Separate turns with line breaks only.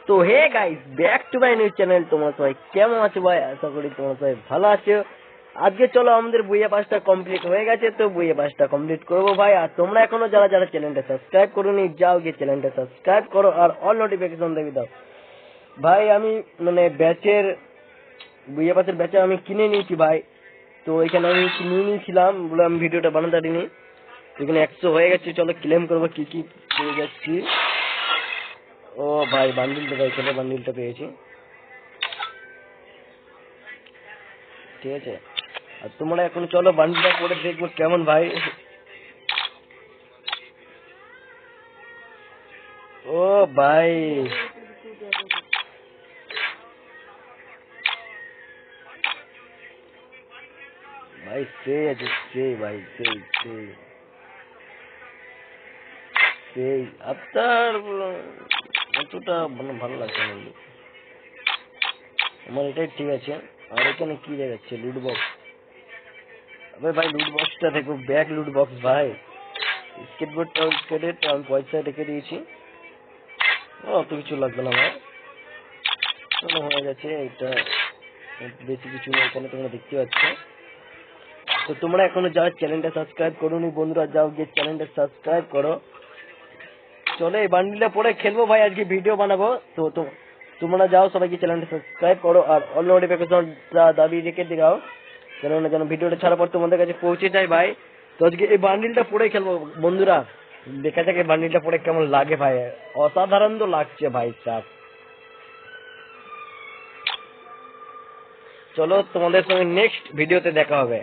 তো hey guys, back to my new channel. তোমরা সবাই কেমন আছো ভাই? আশা করি তোমরা সবাই ভালো আছো। আজকে চলো আমাদের বইয়া পাসটা কমপ্লিট হয়ে গেছে, তো বইয়া পাসটা কমপ্লিট করবো ভাই। আর তোমরা এখনো যারা যারা চ্যানেলটা সাবস্ক্রাইব করোনি, যাও গিয়ে চ্যানেলটা সাবস্ক্রাইব করো আর অল নোটিফিকেশন দেখে দাও ভাই। আমি মানে ব্যাচের বইয়া পাসের ব্যাচে আমি কিনে নিয়েছি ভাই। তো এখানে আমি কিনে নিয়েছিলাম বলে আমি ভিডিওটা বানাতে পারিনি। এখানে 100 হয়ে গেছে, চলো ক্লেম করবো কি কি পেয়ে যাচ্ছি। ও ভাই বান্ডিলটা ভাই, ছোট বান্ডিলটা পেয়েছি, ঠিক আছে। আর তোমরা এখন চলো বান্ডিলটা পরে দেখবো কেমন ভাই। ও ভাই ভাই সেই আছে, সেই ভাই সেই সেই সেই আপনার অতটা মানে ভালো লাগছে না কিন্তু। আমার এটাই ঠিক আছে। আর এখানে কি দেখাচ্ছে? লুট বক্স। আবে ভাই লুট বক্সটা দেখো, ব্যাক লুট বক্স ভাই। স্কেটবোর্ডটা কেটে আমি পয়সা রেখে দিয়েছি, অত কিছু লাগবে না ভাই। চলো হয়ে গেছে এটা, বেশি কিছু নেই এখানে, তোমরা দেখতে পাচ্ছ। তো তোমরা এখনো যারা চ্যানেলটা সাবস্ক্রাইব করোনি বন্ধুরা, যাও গিয়ে চ্যানেলটা সাবস্ক্রাইব করো। চলো এই বান্ডিলটা পরে খেলবো ভাই, আজকে ভিডিও বানাবো। তো তোমরা যাও সবাইকে চ্যানেলটা সাবস্ক্রাইব করো আর অল নোটিফিকেশন দাবি রেখে দিও, যেন ভিডিওটা ছাড়ার পর তোমাদের কাছে পৌঁছে যায় ভাই। তো আজকে এই বান্ডিলটা পরে খেলবো বন্ধুরা, দেখা যাক এই বান্ডিলটা পরে কেমন লাগে ভাই। অসাধারণ তো লাগছে ভাই সাহ। চলো তোমাদের সঙ্গে নেক্সট ভিডিওতে দেখা হবে।